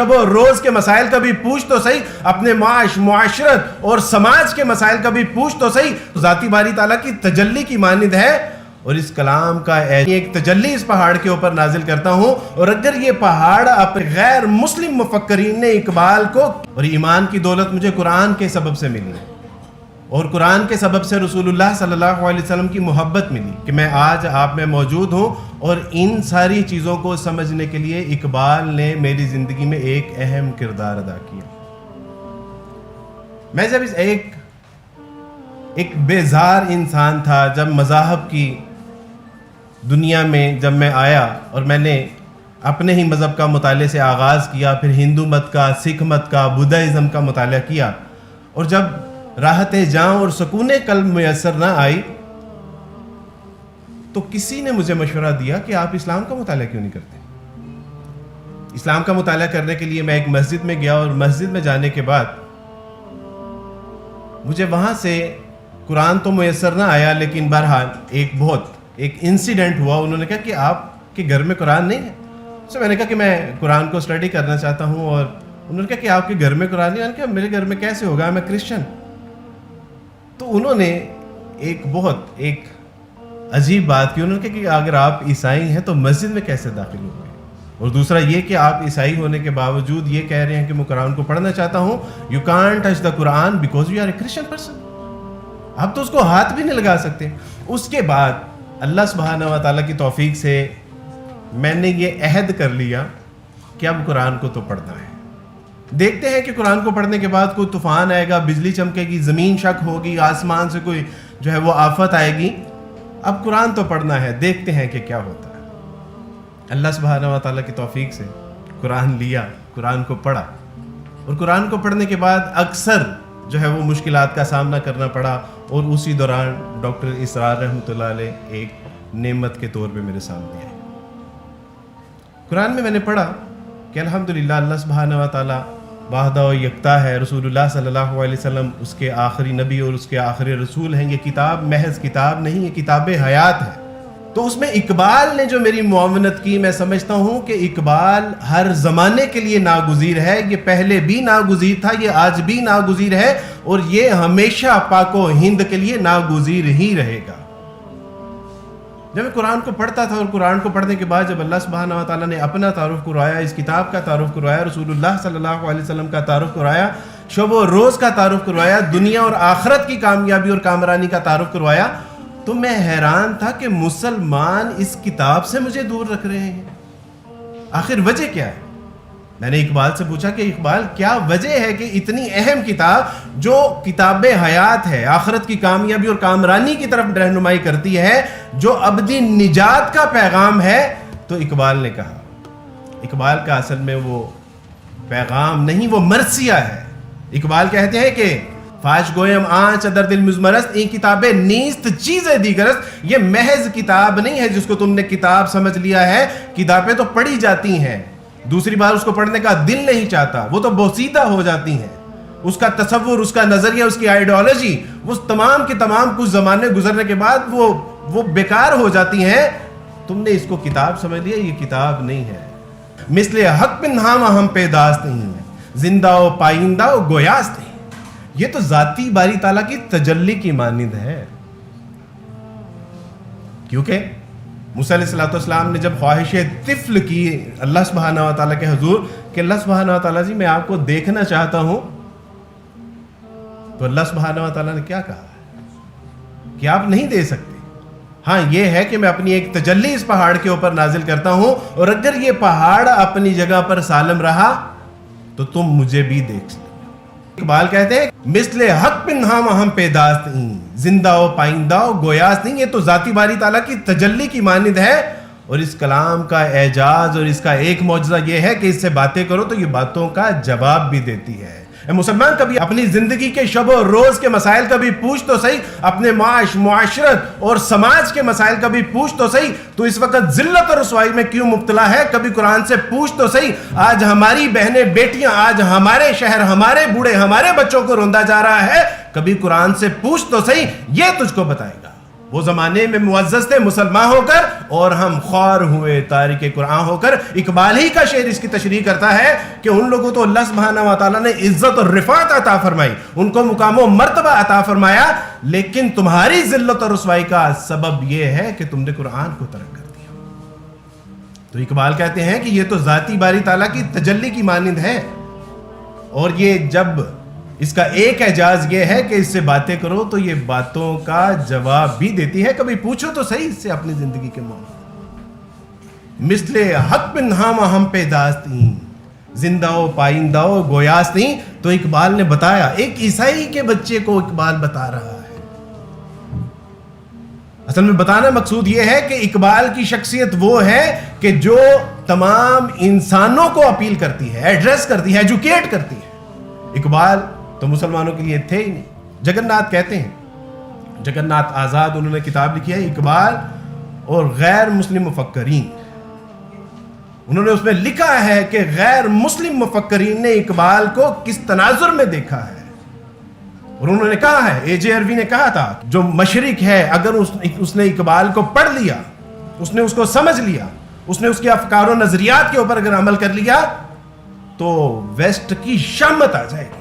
شب و روز کے مسائل کا بھی پوچھ تو صحیح، اپنے معاشرت اور سماج کے مسائل کا بھی پوچھ تو صحیح. ذاتی باری تعالیٰ کی تجلی کی مانند ہے، اور اس کلام کا ایک تجلی اس پہاڑ کے اوپر نازل کرتا ہوں. اور اگر یہ پہاڑ اپنے غیر مسلم مفکرین نے اقبال کو، اور ایمان کی دولت مجھے قرآن کے سبب سے ملی، اور قرآن کے سبب سے رسول اللہ صلی اللہ علیہ وسلم کی محبت ملی کہ میں آج آپ میں موجود ہوں. اور ان ساری چیزوں کو سمجھنے کے لیے اقبال نے میری زندگی میں ایک اہم کردار ادا کیا. میں جب ایک بیزار انسان تھا، جب مذاہب کی دنیا میں جب میں آیا اور میں نے اپنے ہی مذہب کا مطالعے سے آغاز کیا، پھر ہندو مت کا، سکھ مت کا، بدھازم کا مطالعہ کیا، اور جب راحت جاں اور سکون قلب میسر نہ آئی تو کسی نے مجھے مشورہ دیا کہ آپ اسلام کا مطالعہ کیوں نہیں کرتے. اسلام کا مطالعہ کرنے کے لیے میں ایک مسجد میں گیا، اور مسجد میں جانے کے بعد مجھے وہاں سے قرآن تو میسر نہ آیا، لیکن بہرحال ایک انسیڈنٹ ہوا. انہوں نے کہا کہ آپ کے گھر میں قرآن نہیں ہے. میں نے کہا کہ میں قرآن کو اسٹڈی کرنا چاہتا ہوں، اور انہوں نے کہا کہ آپ کے گھر میں قرآن نہیں ہے. میں نے کہا میرے گھر میں کیسے ہوگا، میں کرسچن. تو انہوں نے ایک عجیب بات کی. انہوں نے کہا کہ اگر آپ عیسائی ہیں تو مسجد میں کیسے داخل ہو گئے، اور دوسرا یہ کہ آپ عیسائی ہونے کے باوجود یہ کہہ رہے ہیں کہ میں قرآن کو پڑھنا چاہتا ہوں. You can't touch the Quran because you are a Christian person. آپ تو اس کو ہاتھ بھی نہیں لگا سکتے. اس کے بعد اللہ سبحانہ و تعالیٰ کی توفیق سے میں نے یہ عہد کر لیا کہ اب قرآن کو تو پڑھنا ہے. دیکھتے ہیں کہ قرآن کو پڑھنے کے بعد کوئی طوفان آئے گا، بجلی چمکے گی، زمین شک ہوگی، آسمان سے کوئی جو ہے وہ آفت آئے گی. اب قرآن تو پڑھنا ہے، دیکھتے ہیں کہ کیا ہوتا ہے. اللہ سبحانہ و تعالیٰ کی توفیق سے قرآن لیا، قرآن کو پڑھا، اور قرآن کو پڑھنے کے بعد اکثر جو ہے وہ مشکلات کا سامنا کرنا پڑا. اور اسی دوران ڈاکٹر اسرار رحمۃ اللہ علیہ ایک نعمت کے طور پہ میرے سامنے آئے. قرآن میں نے پڑھا کہ الحمدللہ اللہ سبحانہ و تعالیٰ واحدہ و یکتا ہے، رسول اللہ صلی اللہ علیہ وسلم اس کے آخری نبی اور اس کے آخری رسول ہیں. یہ کتاب محض کتاب نہیں، یہ کتاب حیات ہے. تو اس میں اقبال نے جو میری معاونت کی، میں سمجھتا ہوں کہ اقبال ہر زمانے کے لیے ناگزیر ہے. یہ پہلے بھی ناگزیر تھا، یہ آج بھی ناگزیر ہے، اور یہ ہمیشہ پاک و ہند کے لیے ناگزیر ہی رہے گا. جب میں قرآن کو پڑھتا تھا، اور قرآن کو پڑھنے کے بعد جب اللہ سبحانہ و تعالیٰ نے اپنا تعارف کروایا، اس کتاب کا تعارف کروایا، رسول اللہ صلی اللہ علیہ وسلم کا تعارف کروایا، شب و روز کا تعارف کروایا، دنیا اور آخرت کی کامیابی اور کامرانی کا تعارف کروایا، تو میں حیران تھا کہ مسلمان اس کتاب سے مجھے دور رکھ رہے ہیں. آخر وجہ کیا ہے؟ میں نے اقبال سے پوچھا کہ اقبال کیا وجہ ہے کہ اتنی اہم کتاب جو کتاب حیات ہے، آخرت کی کامیابی اور کامرانی کی طرف رہنمائی کرتی ہے، جو ابدی نجات کا پیغام ہے. تو اقبال نے کہا، اقبال کا اصل میں وہ پیغام نہیں، وہ مرثیہ ہے. اقبال کہتے ہیں کہ فاش گویم آنچ در دل مزمرست، این کتابیں نیست چیزیں دیگرست. یہ محض کتاب نہیں ہے جس کو تم نے کتاب سمجھ لیا ہے. کتابیں تو پڑھی جاتی ہیں، دوسری بار اس کو پڑھنے کا دل نہیں چاہتا، وہ تو بوسیدہ ہو جاتی ہیں. اس کا تصور، اس کا نظریہ، اس کی آئیڈیالوجی، وہ تمام کے تمام کچھ زمانے گزرنے کے بعد وہ بیکار ہو جاتی ہیں. تم نے اس کو کتاب سمجھ لیا، یہ کتاب نہیں ہے. مثل حق پنہام ہم پیداست نہیں ہے، زندہ و پائندہ و گویاست نہیں. یہ تو ذاتی باری تعالیٰ کی تجلی کی مانند ہے. کیونکہ موسیٰ علیہ السلام نے جب خواہش طفل کی اللہ سبحانہ و تعالیٰ کے حضور کہ اللہ سبحانہ و تعالیٰ جی میں آپ کو دیکھنا چاہتا ہوں، تو اللہ سبحانہ و تعالیٰ نے کیا کہا کہ آپ نہیں دے سکتے. ہاں یہ ہے کہ میں اپنی ایک تجلی اس پہاڑ کے اوپر نازل کرتا ہوں، اور اگر یہ پہاڑ اپنی جگہ پر سالم رہا تو تم مجھے بھی دیکھ لو. اقبال کہتے ہیں مثل حق پنہام ہم پیداست نہیں، زندہ و پائندہ و گویاست نہیں. یہ تو ذاتی باری تعالیٰ کی تجلی کی مانند ہے. اور اس کلام کا اعجاز اور اس کا ایک معجزہ یہ ہے کہ اس سے باتیں کرو تو یہ باتوں کا جواب بھی دیتی ہے. اے مسلمان، کبھی اپنی زندگی کے شب و روز کے مسائل کا بھی پوچھ تو صحیح، اپنے معاشرت اور سماج کے مسائل کا بھی پوچھ تو صحیح. تو اس وقت ذلت اور رسوائی میں کیوں مبتلا ہے؟ کبھی قرآن سے پوچھ تو صحیح. آج ہماری بہنیں بیٹیاں، آج ہمارے شہر، ہمارے بوڑھے، ہمارے بچوں کو روندا جا رہا ہے. کبھی قرآن سے پوچھ تو صحیح، یہ تجھ کو بتائے گا. وہ زمانے میں معزز تھے مسلمان ہو کر، اور ہم خوار ہوئے تارک قرآن ہو کر. اقبال ہی کا شعر اس کی تشریح کرتا ہے کہ ان لوگوں تو اللہ سبحانہ و تعالیٰ نے عزت اور رفعت عطا فرمائی، ان کو مقام و مرتبہ عطا فرمایا، لیکن تمہاری ذلت اور رسوائی کا سبب یہ ہے کہ تم نے قرآن کو ترک کر دیا. تو اقبال کہتے ہیں کہ یہ تو ذاتی باری تعالیٰ کی تجلی کی مانند ہے، اور یہ جب اس کا ایک اعجاز یہ ہے کہ اس سے باتیں کرو تو یہ باتوں کا جواب بھی دیتی ہے. کبھی پوچھو تو صحیح اس سے اپنی زندگی کے معاملے. مثل حق پنہاں ہم پہ داستیں، زندہ و پائندہ و گویاستیں. تو اقبال نے بتایا، ایک عیسائی کے بچے کو اقبال بتا رہا ہے. اصل میں بتانا مقصود یہ ہے کہ اقبال کی شخصیت وہ ہے کہ جو تمام انسانوں کو اپیل کرتی ہے، ایڈریس کرتی ہے، ایجوکیٹ کرتی ہے. اقبال تو مسلمانوں کے لیے تھے ہی نہیں. جگن ناتھ کہتے ہیں، جگن ناتھ آزاد، انہوں نے کتاب لکھی ہے اقبال اور غیر مسلم مفکرین. انہوں نے اس میں لکھا ہے کہ غیر مسلم مفکرین نے اقبال کو کس تناظر میں دیکھا ہے. اور انہوں نے کہا ہے، اے جے عروی نے کہا تھا، جو مشرق ہے اگر اس نے اقبال کو پڑھ لیا، اس نے اس کو سمجھ لیا، اس نے اس کے افکار و نظریات کے اوپر اگر عمل کر لیا، تو ویسٹ کی شامت آ جائے گی.